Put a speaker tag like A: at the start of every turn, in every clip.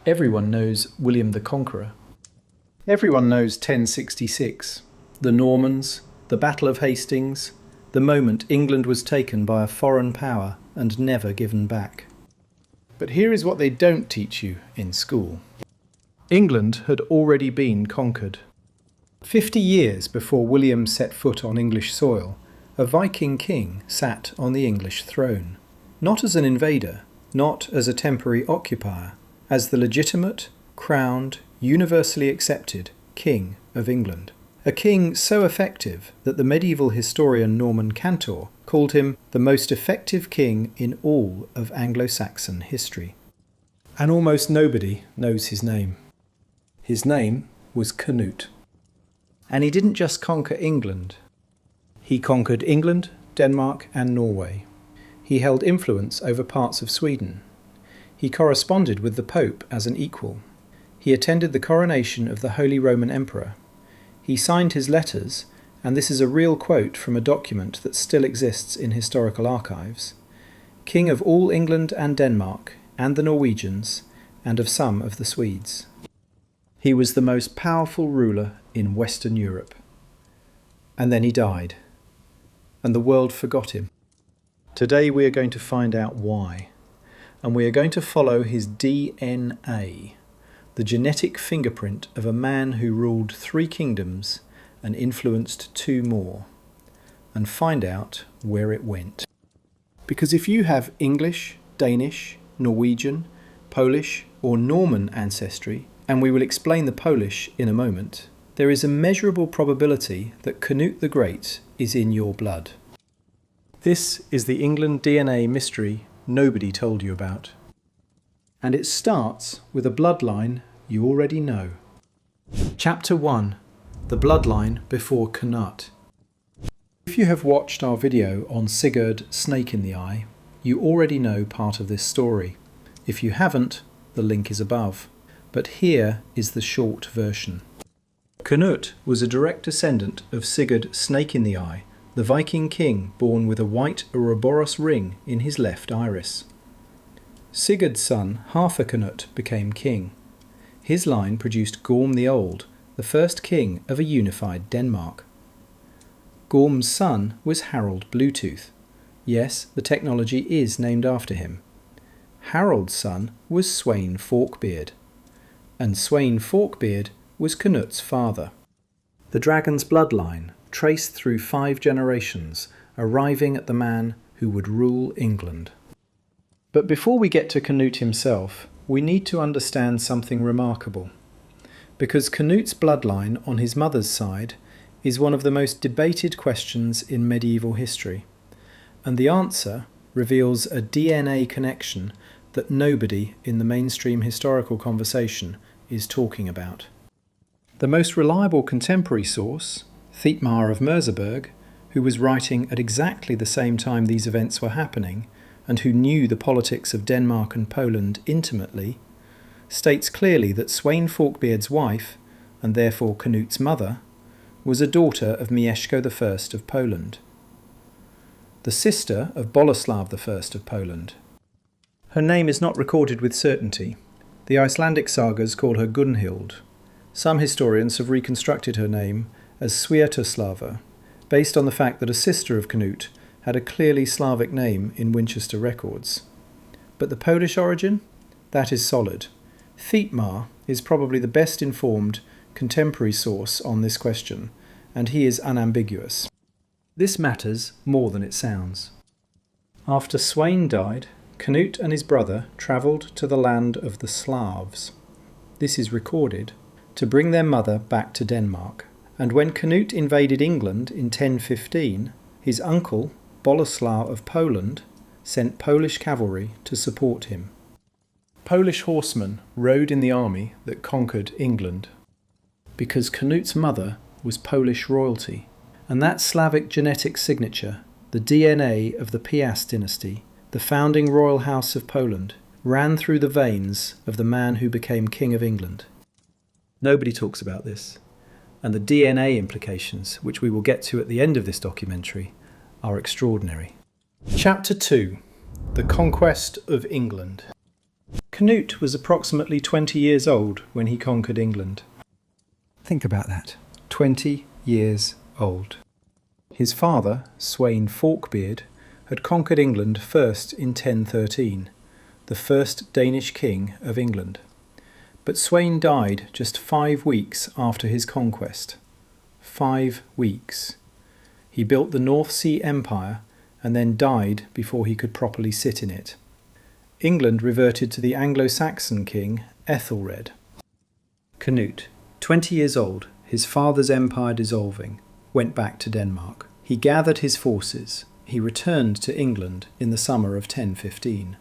A: Everyone knows William the Conqueror. Everyone knows 1066, the Normans, the Battle of Hastings, the moment England was taken by a foreign power and never given back. But here is what they don't teach you in school. England had already been conquered. 50 years before William set foot on English soil, a Viking king sat on the English throne, not as an invader, not as a temporary occupier, as the legitimate, crowned, universally accepted King of England. A king so effective that the medieval historian Norman Cantor called him the most effective king in all of Anglo-Saxon history. And almost nobody knows his name. His name was Cnut. And he didn't just conquer England. He conquered England, Denmark and Norway. He held influence over parts of Sweden. He corresponded with the Pope as an equal. He attended the coronation of the Holy Roman Emperor. He signed his letters, and this is a real quote from a document that still exists in historical archives, King of all England and Denmark, and the Norwegians, and of some of the Swedes. He was the most powerful ruler in Western Europe. And then he died, and the world forgot him. Today we are going to find out why. And we are going to follow his DNA, the genetic fingerprint of a man who ruled 3 kingdoms and influenced 2 more, and find out where it went. Because if you have English, Danish, Norwegian, Polish or Norman ancestry, and we will explain the Polish in a moment, there is a measurable probability that Cnut the Great is in your blood. This is the England DNA mystery nobody told you about. And it starts with a bloodline you already know. Chapter 1. The bloodline before Cnut. If you have watched our video on Sigurd Snake in the Eye, you already know part of this story. If you haven't, the link is above. But here is the short version. Cnut was a direct descendant of Sigurd Snake in the Eye, the Viking king born with a white Ouroboros ring in his left iris. Sigurd's son Harthacnut became king. His line produced Gorm the Old, the first king of a unified Denmark. Gorm's son was Harold Bluetooth. Yes, the technology is named after him. Harold's son was Sweyn Forkbeard. And Sweyn Forkbeard was Cnut's father. The dragon's bloodline traced through 5 generations, arriving at the man who would rule England. But before we get to Cnut himself, we need to understand something remarkable. Because Cnut's bloodline on his mother's side is one of the most debated questions in medieval history, and the answer reveals a DNA connection that nobody in the mainstream historical conversation is talking about. The most reliable contemporary source, Thietmar of Merseburg, who was writing at exactly the same time these events were happening, and who knew the politics of Denmark and Poland intimately, states clearly that Sweyn Forkbeard's wife, and therefore Cnut's mother, was a daughter of Mieszko I of Poland, the sister of Boleslav I of Poland. Her name is not recorded with certainty. The Icelandic sagas call her Gunhild. Some historians have reconstructed her name as Sviatoslava, based on the fact that a sister of Cnut had a clearly Slavic name in Winchester records. But the Polish origin? That is solid. Thietmar is probably the best informed contemporary source on this question, and he is unambiguous. This matters more than it sounds. After Sweyn died, Cnut and his brother travelled to the land of the Slavs. This is recorded to bring their mother back to Denmark. And when Cnut invaded England in 1015, his uncle, Boleslaw of Poland, sent Polish cavalry to support him. Polish horsemen rode in the army that conquered England. Because Cnut's mother was Polish royalty, and that Slavic genetic signature, the DNA of the Piast dynasty, the founding royal house of Poland, ran through the veins of the man who became King of England. Nobody talks about this, and the DNA implications, which we will get to at the end of this documentary, are extraordinary. Chapter 2. The Conquest of England. Cnut was approximately 20 years old when he conquered England. Think about that. 20 years old. His father, Sweyn Forkbeard, had conquered England first in 1013, the first Danish king of England. But Sweyn died just 5 weeks after his conquest. 5 weeks. He built the North Sea Empire and then died before he could properly sit in it. England reverted to the Anglo-Saxon king Ethelred. Cnut, 20 years old, his father's empire dissolving, went back to Denmark. He gathered his forces. He returned to England in the summer of 1015.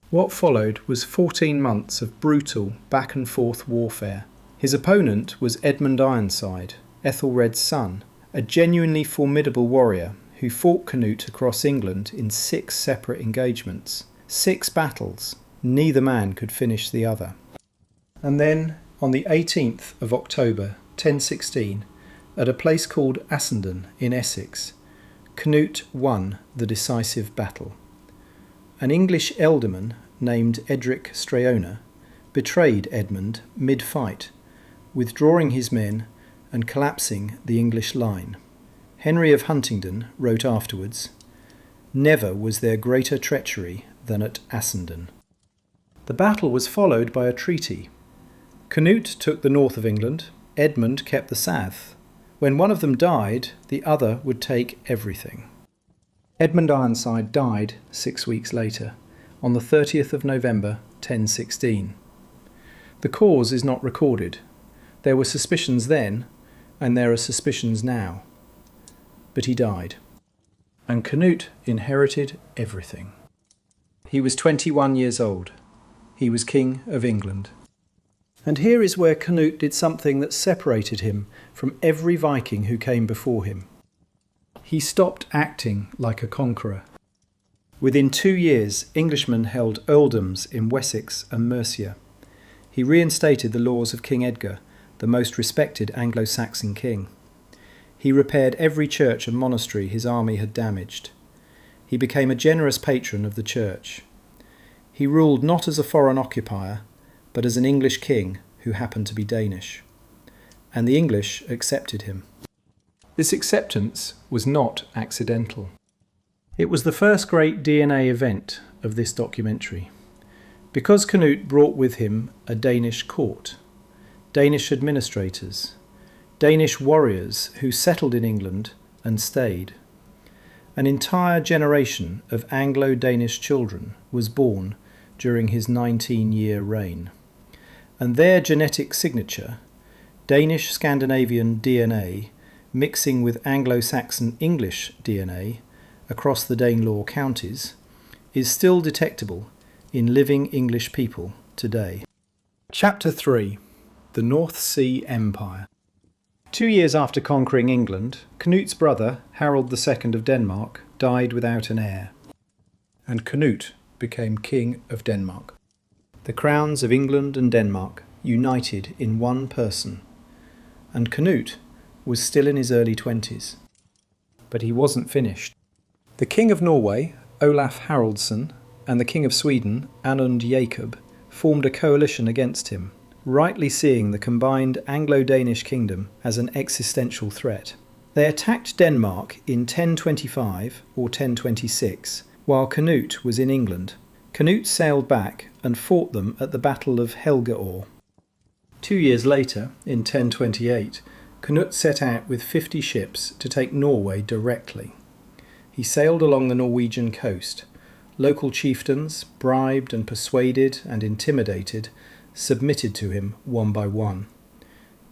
A: What followed was 14 months of brutal back-and-forth warfare. His opponent was Edmund Ironside, Ethelred's son, a genuinely formidable warrior who fought Cnut across England in 6 separate engagements. 6 battles. Neither man could finish the other. And then, on the 18th of October 1016, at a place called Essendon in Essex, Cnut won the decisive battle. An English ealdorman named Edric Streona betrayed Edmund mid-fight, withdrawing his men and collapsing the English line. Henry of Huntingdon wrote afterwards, "Never was there greater treachery than at Essendon." The battle was followed by a treaty. Cnut took the north of England, Edmund kept the south. When one of them died, the other would take everything. Edmund Ironside died 6 weeks later, on the 30th of November 1016. The cause is not recorded. There were suspicions then, and there are suspicions now. But he died. And Cnut inherited everything. He was 21 years old. He was King of England. And here is where Cnut did something that separated him from every Viking who came before him. He stopped acting like a conqueror. Within 2 years, Englishmen held earldoms in Wessex and Mercia. He reinstated the laws of King Edgar, the most respected Anglo-Saxon king. He repaired every church and monastery his army had damaged. He became a generous patron of the church. He ruled not as a foreign occupier, but as an English king who happened to be Danish. And the English accepted him. This acceptance was not accidental. It was the first great DNA event of this documentary. Because Cnut brought with him a Danish court, Danish administrators, Danish warriors who settled in England and stayed. An entire generation of Anglo-Danish children was born during his 19-year reign. And their genetic signature, Danish-Scandinavian DNA, mixing with Anglo-Saxon English DNA across the Danelaw counties, is still detectable in living English people today. Chapter 3. The North Sea Empire. 2 years after conquering England, Cnut's brother, Harold II of Denmark, died without an heir, and Cnut became King of Denmark. The crowns of England and Denmark united in one person, and Cnut was still in his early 20s. But he wasn't finished. The King of Norway, Olaf Haraldsson, and the King of Sweden, Anund Jacob, formed a coalition against him, rightly seeing the combined Anglo-Danish kingdom as an existential threat. They attacked Denmark in 1025 or 1026, while Cnut was in England. Cnut sailed back and fought them at the Battle of Helgeår. 2 years later, in 1028, Cnut set out with 50 ships to take Norway directly. He sailed along the Norwegian coast. Local chieftains, bribed and persuaded and intimidated, submitted to him one by one.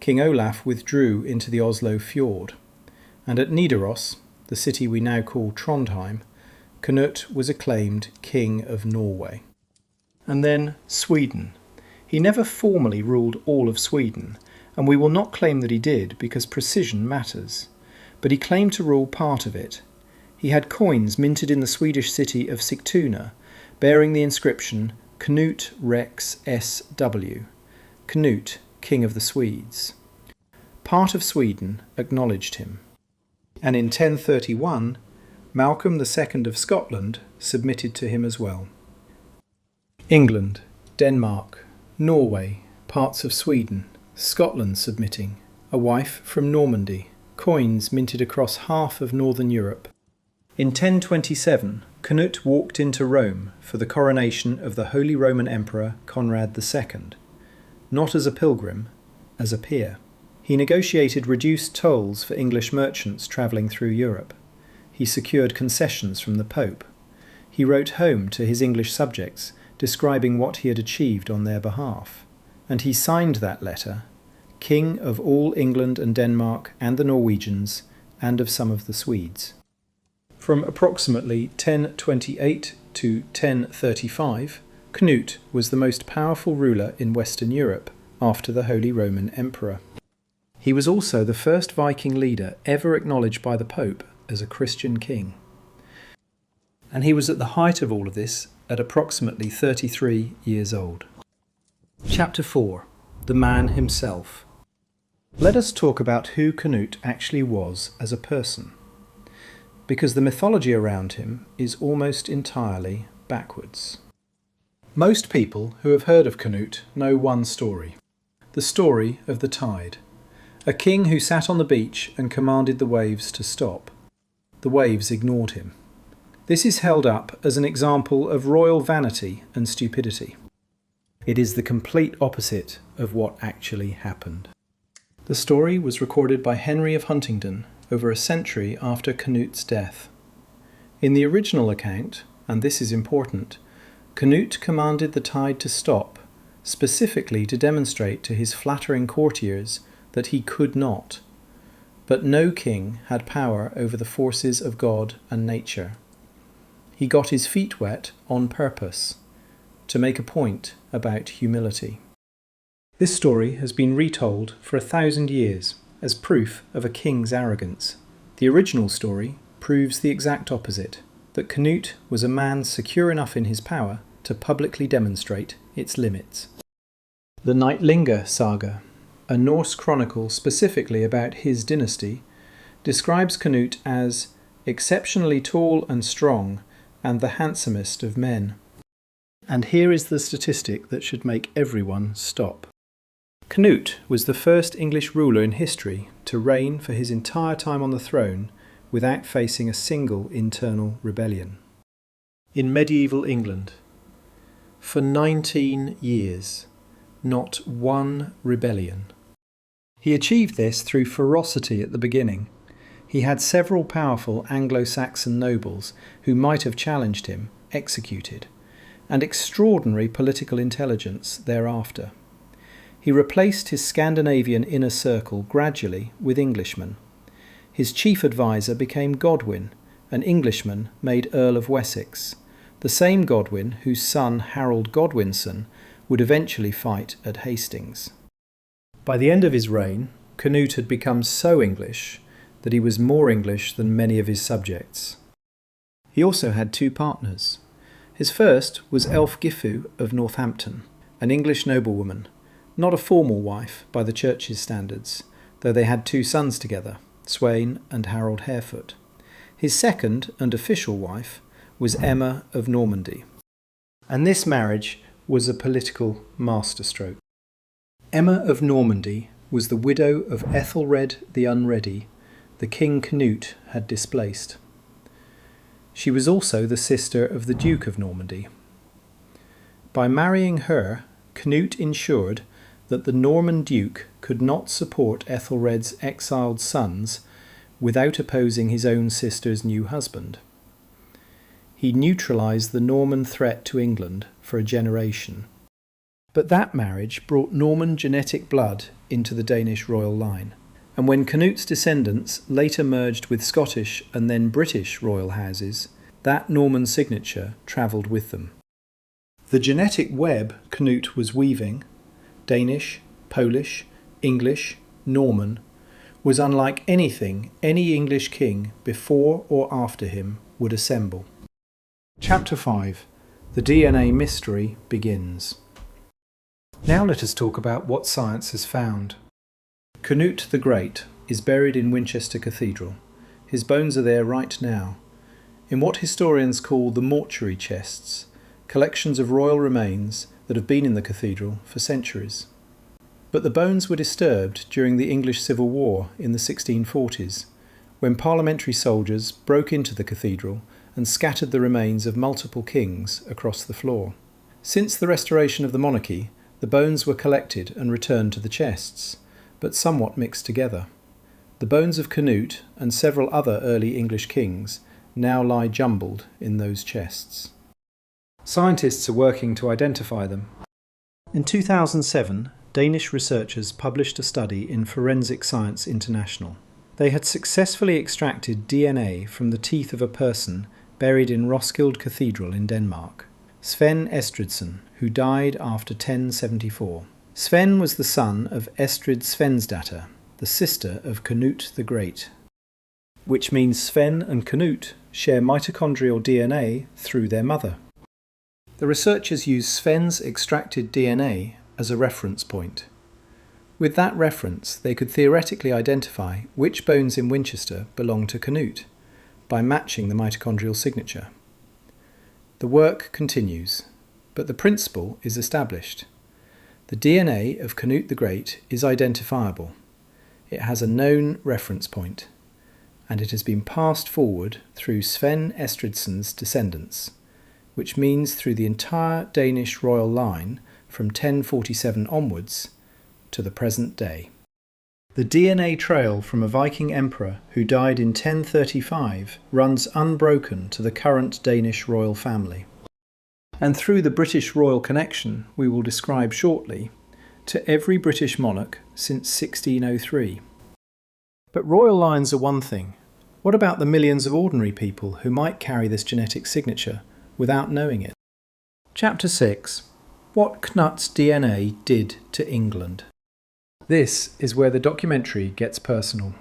A: King Olaf withdrew into the Oslo fjord, and at Nidaros, the city we now call Trondheim, Cnut was acclaimed King of Norway. And then Sweden. He never formally ruled all of Sweden, and we will not claim that he did because precision matters, but he claimed to rule part of it. He had coins minted in the Swedish city of Sigtuna, bearing the inscription Cnut Rex SW, Cnut, King of the Swedes. Part of Sweden acknowledged him. And in 1031, Malcolm II of Scotland submitted to him as well. England, Denmark, Norway, parts of Sweden, Scotland submitting, a wife from Normandy, coins minted across half of northern Europe. In 1027, Cnut walked into Rome for the coronation of the Holy Roman Emperor Conrad II, not as a pilgrim, as a peer. He negotiated reduced tolls for English merchants travelling through Europe. He secured concessions from the Pope. He wrote home to his English subjects, describing what he had achieved on their behalf. And he signed that letter, King of all England and Denmark and the Norwegians, and of some of the Swedes. From approximately 1028 to 1035, Cnut was the most powerful ruler in Western Europe after the Holy Roman Emperor. He was also the first Viking leader ever acknowledged by the Pope as a Christian king. And he was at the height of all of this at approximately 33 years old. Chapter 4. The Man Himself. Let us talk about who Cnut actually was as a person, because the mythology around him is almost entirely backwards. Most people who have heard of Cnut know one story, the story of the tide, a king who sat on the beach and commanded the waves to stop. The waves ignored him. This is held up as an example of royal vanity and stupidity. It is the complete opposite of what actually happened. The story was recorded by Henry of Huntingdon over a century after Cnut's death. In the original account, and this is important, Cnut commanded the tide to stop, specifically to demonstrate to his flattering courtiers that he could not. But no king had power over the forces of God and nature. He got his feet wet on purpose, to make a point about humility. This story has been retold for 1,000 years as proof of a king's arrogance. The original story proves the exact opposite, that Cnut was a man secure enough in his power to publicly demonstrate its limits. The Knightlinga saga, a Norse chronicle specifically about his dynasty, describes Cnut as exceptionally tall and strong and the handsomest of men. And here is the statistic that should make everyone stop. Cnut was the first English ruler in history to reign for his entire time on the throne without facing a single internal rebellion. In medieval England, for 19 years, not one rebellion. He achieved this through ferocity at the beginning. He had several powerful Anglo-Saxon nobles who might have challenged him, executed, and extraordinary political intelligence thereafter. He replaced his Scandinavian inner circle gradually with Englishmen. His chief adviser became Godwin, an Englishman made Earl of Wessex, the same Godwin whose son Harold Godwinson would eventually fight at Hastings. By the end of his reign, Cnut had become so English that he was more English than many of his subjects. He also had two partners. His first was Elfgifu of Northampton, an English noblewoman, not a formal wife by the church's standards, though they had two sons together, Sweyn and Harold Harefoot. His second and official wife was Emma of Normandy, and this marriage was a political masterstroke. Emma of Normandy was the widow of Ethelred the Unready, the King Cnut had displaced. She was also the sister of the Duke of Normandy. By marrying her, Cnut ensured that the Norman Duke could not support Ethelred's exiled sons without opposing his own sister's new husband. He neutralised the Norman threat to England for a generation. But that marriage brought Norman genetic blood into the Danish royal line, and when Cnut's descendants later merged with Scottish and then British royal houses, that Norman signature travelled with them. The genetic web Cnut was weaving, Danish, Polish, English, Norman, was unlike anything any English king before or after him would assemble. Chapter 5. The DNA mystery begins. Now let us talk about what science has found. Cnut the Great is buried in Winchester Cathedral. His bones are there right now, in what historians call the mortuary chests, collections of royal remains that have been in the cathedral for centuries. But the bones were disturbed during the English Civil War in the 1640s, when parliamentary soldiers broke into the cathedral and scattered the remains of multiple kings across the floor. Since the restoration of the monarchy, the bones were collected and returned to the chests, but somewhat mixed together. The bones of Cnut and several other early English kings now lie jumbled in those chests. Scientists are working to identify them. In 2007, Danish researchers published a study in Forensic Science International. They had successfully extracted DNA from the teeth of a person buried in Roskilde Cathedral in Denmark, Sven Estridsen, who died after 1074. Sven was the son of Estrid Svensdatter, the sister of Cnut the Great, which means Sven and Cnut share mitochondrial DNA through their mother. The researchers used Sven's extracted DNA as a reference point. With that reference, they could theoretically identify which bones in Winchester belong to Cnut by matching the mitochondrial signature. The work continues, but the principle is established. The DNA of Cnut the Great is identifiable. It has a known reference point, and it has been passed forward through Sven Estridsen's descendants, which means through the entire Danish royal line from 1047 onwards to the present day. The DNA trail from a Viking emperor who died in 1035 runs unbroken to the current Danish royal family, and through the British royal connection we will describe shortly, to every British monarch since 1603. But royal lines are one thing. What about the millions of ordinary people who might carry this genetic signature without knowing it? Chapter 6. What Cnut's DNA did to England. This is where the documentary gets personal.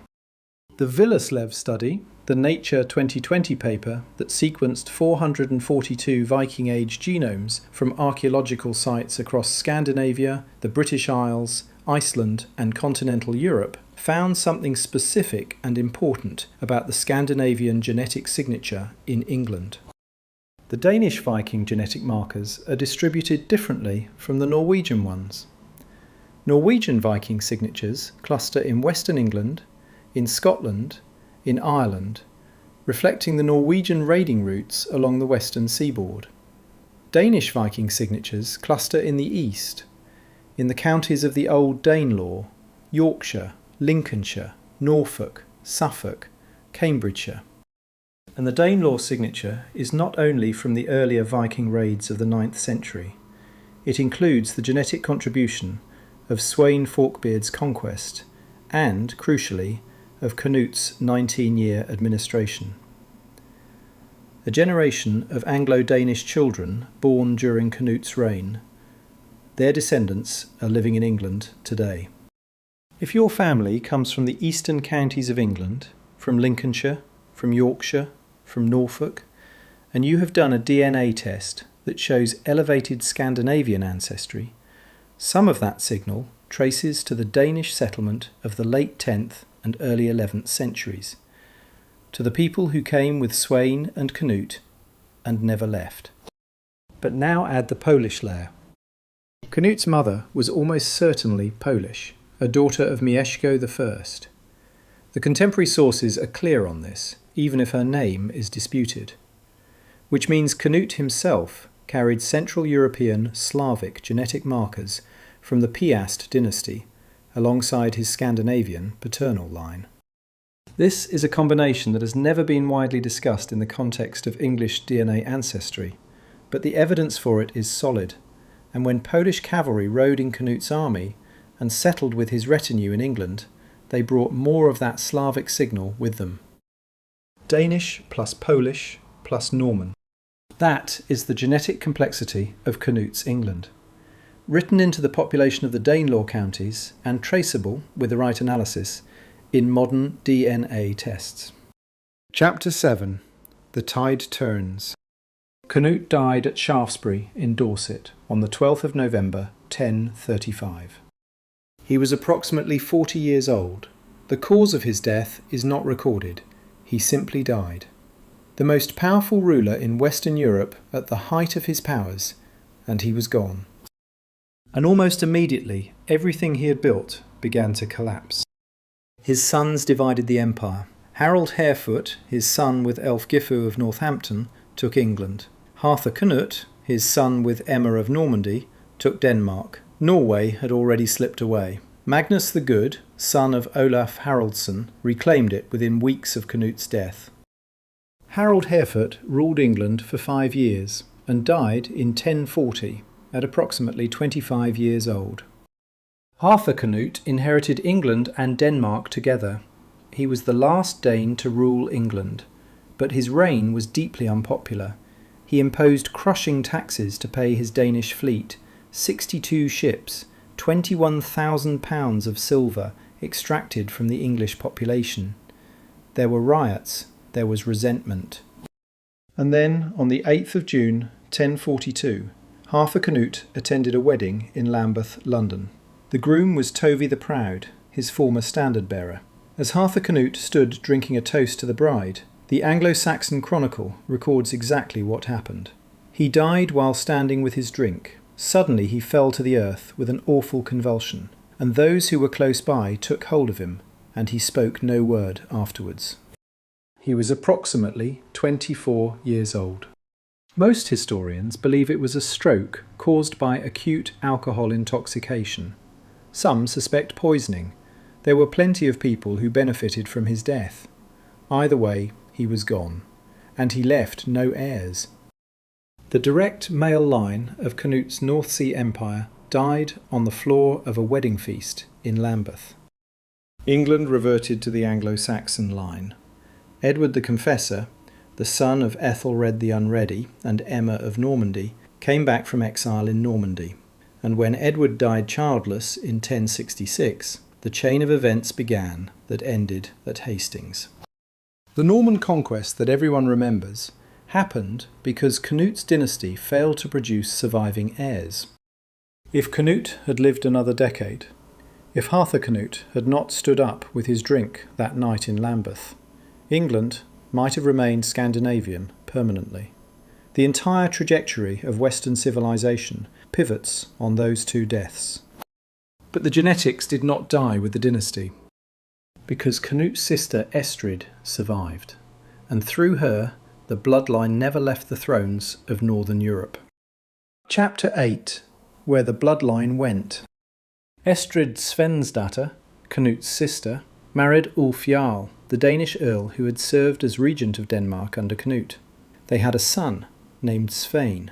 A: The Villerslev study, the Nature 2020 paper that sequenced 442 Viking Age genomes from archaeological sites across Scandinavia, the British Isles, Iceland and continental Europe, found something specific and important about the Scandinavian genetic signature in England. The Danish Viking genetic markers are distributed differently from the Norwegian ones. Norwegian Viking signatures cluster in Western England, in Scotland, in Ireland, reflecting the Norwegian raiding routes along the western seaboard. Danish Viking signatures cluster in the east, in the counties of the old Danelaw, Yorkshire, Lincolnshire, Norfolk, Suffolk, Cambridgeshire. And the Danelaw signature is not only from the earlier Viking raids of the 9th century, it includes the genetic contribution of Sweyn Forkbeard's conquest and, crucially, of Cnut's 19-year administration. A generation of Anglo-Danish children born during Cnut's reign. Their descendants are living in England today. If your family comes from the eastern counties of England, from Lincolnshire, from Yorkshire, from Norfolk, and you have done a DNA test that shows elevated Scandinavian ancestry, some of that signal traces to the Danish settlement of the late 10th and early 11th centuries, to the people who came with Sweyn and Cnut and never left. But now add the Polish layer. Cnut's mother was almost certainly Polish, a daughter of Mieszko I. The contemporary sources are clear on this, even if her name is disputed, which means Cnut himself carried Central European Slavic genetic markers from the Piast dynasty alongside his Scandinavian paternal line. This is a combination that has never been widely discussed in the context of English DNA ancestry, but the evidence for it is solid, and when Polish cavalry rode in Cnut's army and settled with his retinue in England, they brought more of that Slavic signal with them. Danish plus Polish plus Norman. That is the genetic complexity of Cnut's England. Written into the population of the Danelaw counties and traceable, with the right analysis, in modern DNA tests. Chapter 7. The Tide Turns. Cnut died at Shaftesbury in Dorset on the 12th of November 1035. He was approximately 40 years old. The cause of his death is not recorded. He simply died. The most powerful ruler in Western Europe at the height of his powers, and he was gone. and almost immediately everything he had built began to collapse. His sons divided the empire. Harold Harefoot, his son with Elfgifu of Northampton, took England. Arthur Cnut, his son with Emma of Normandy, took Denmark. Norway had already slipped away. Magnus the Good, son of Olaf Haraldsson, reclaimed it within weeks of Cnut's death. Harold Harefoot ruled England for 5 years and died in 1040 at approximately 25 years old. Arthur Cnut inherited England and Denmark together. He was the last Dane to rule England, but his reign was deeply unpopular. He imposed crushing taxes to pay his Danish fleet, 62 ships, £21,000 of silver extracted from the English population. There were riots, there was resentment. And then, on the 8th of June, 1042, Arthur Cnut attended a wedding in Lambeth, London. The groom was Tovey the Proud, his former standard-bearer. As Arthur Cnut stood drinking a toast to the bride, the Anglo-Saxon Chronicle records exactly what happened. He died while standing with his drink. Suddenly he fell to the earth with an awful convulsion, and those who were close by took hold of him, and he spoke no word afterwards. He was approximately 24 years old. Most historians believe it was a stroke caused by acute alcohol intoxication. Some suspect poisoning. There were plenty of people who benefited from his death. Either way, he was gone, and he left no heirs. The direct male line of Cnut's North Sea Empire died on the floor of a wedding feast in Lambeth. England reverted to the Anglo-Saxon line. Edward the Confessor, the son of Ethelred the Unready and Emma of Normandy, came back from exile in Normandy, and when Edward died childless in 1066, the chain of events began that ended at Hastings. The Norman conquest that everyone remembers happened because Cnut's dynasty failed to produce surviving heirs. If Cnut had lived another decade, if Arthur Cnut had not stood up with his drink that night in Lambeth, England might have remained Scandinavian permanently. The entire trajectory of Western civilization pivots on those two deaths. But the genetics did not die with the dynasty, because Cnut's sister Estrid survived, and through her the bloodline never left the thrones of Northern Europe. Chapter 8. Where the bloodline went. Estrid Svensdatter, Cnut's sister, married Ulf Jarl, the Danish earl who had served as regent of Denmark under Cnut. They had a son named Svein.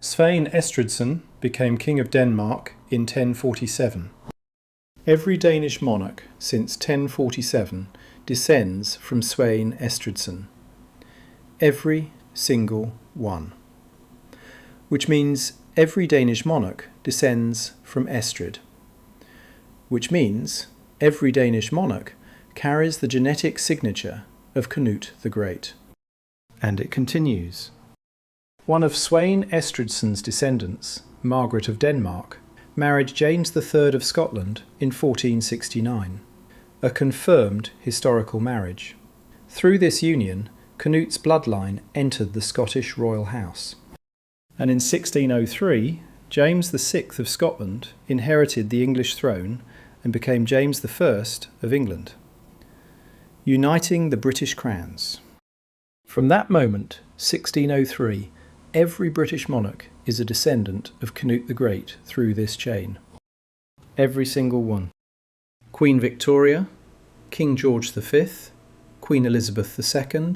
A: Svein Estridsen became king of Denmark in 1047. Every Danish monarch since 1047 descends from Svein Estridsen. Every single one. Which means every Danish monarch descends from Estrid. Which means every Danish monarch carries the genetic signature of Cnut the Great. And it continues. One of Svein Estridsen's descendants, Margaret of Denmark, married James III of Scotland in 1469, a confirmed historical marriage. Through this union, Cnut's bloodline entered the Scottish royal house. And in 1603, James VI of Scotland inherited the English throne and became James I of England, uniting the British crowns. From that moment, 1603, every British monarch is a descendant of Cnut the Great through this chain. Every single one. Queen Victoria, King George V, Queen Elizabeth II,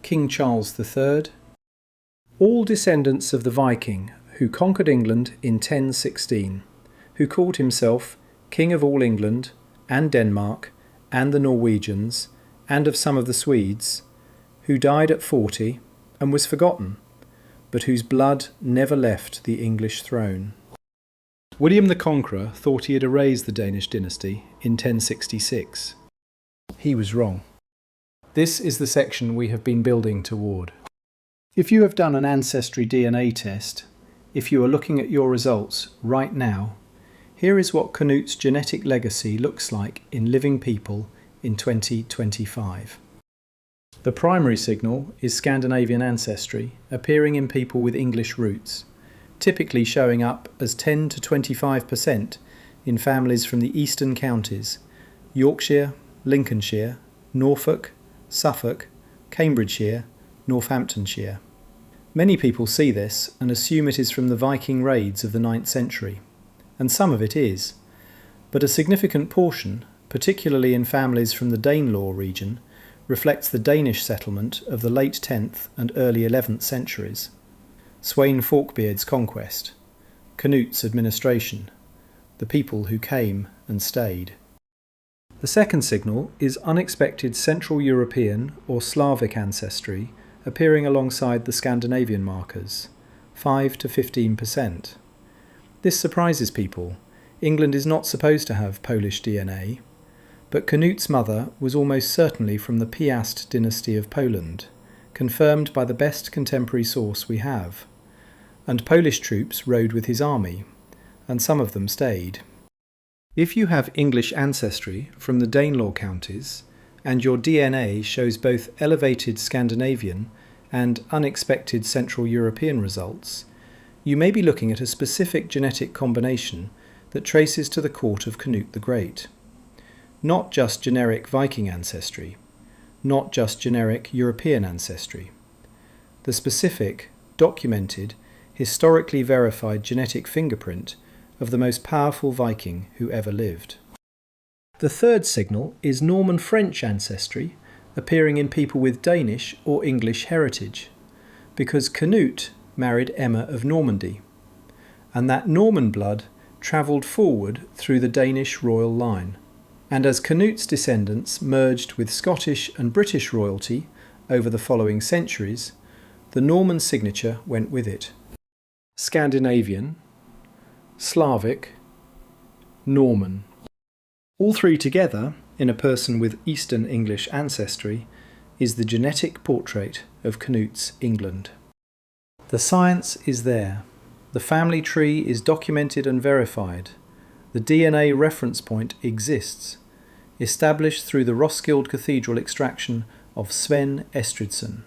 A: King Charles III, all descendants of the Viking who conquered England in 1016, who called himself King of all England and Denmark and the Norwegians and of some of the Swedes, who died at 40 and was forgotten, but whose blood never left the English throne. William the Conqueror thought he had erased the Danish dynasty in 1066. He was wrong. This is the section we have been building toward. If you have done an Ancestry DNA test, if you are looking at your results right now, here is what Cnut's genetic legacy looks like in living people in 2025. The primary signal is Scandinavian ancestry, appearing in people with English roots. typically showing up as 10 to 25% in families from the eastern counties: Yorkshire, Lincolnshire, Norfolk, Suffolk, Cambridgeshire, Northamptonshire. Many people see this and assume it is from the Viking raids of the 9th century, and some of it is, but a significant portion, particularly in families from the Danelaw region, reflects the Danish settlement of the late 10th and early 11th centuries, Sweyn Forkbeard's conquest, Cnut's administration, the people who came and stayed. The second signal is unexpected Central European or Slavic ancestry appearing alongside the Scandinavian markers, 5 to 15%. This surprises people. England is not supposed to have Polish DNA, but Cnut's mother was almost certainly from the Piast dynasty of Poland, confirmed by the best contemporary source we have, and Polish troops rode with his army, and some of them stayed. If you have English ancestry from the Danelaw counties, and your DNA shows both elevated Scandinavian and unexpected Central European results, you may be looking at a specific genetic combination that traces to the court of Cnut the Great. Not just generic Viking ancestry, not just generic European ancestry. The specific, documented, historically verified genetic fingerprint of the most powerful Viking who ever lived. The third signal is Norman French ancestry appearing in people with Danish or English heritage, because Cnut married Emma of Normandy, and that Norman blood travelled forward through the Danish royal line. And as Cnut's descendants merged with Scottish and British royalty over the following centuries, the Norman signature went with it. Scandinavian, Slavic, Norman. All three together, in a person with Eastern English ancestry, is the genetic portrait of Cnut's England. The science is there. The family tree is documented and verified. The DNA reference point exists, established through the Roskilde Cathedral extraction of Sven Estridsen.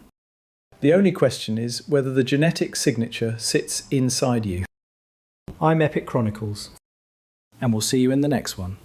A: The only question is whether the genetic signature sits inside you. I'm Epic Chronicles, and we'll see you in the next one.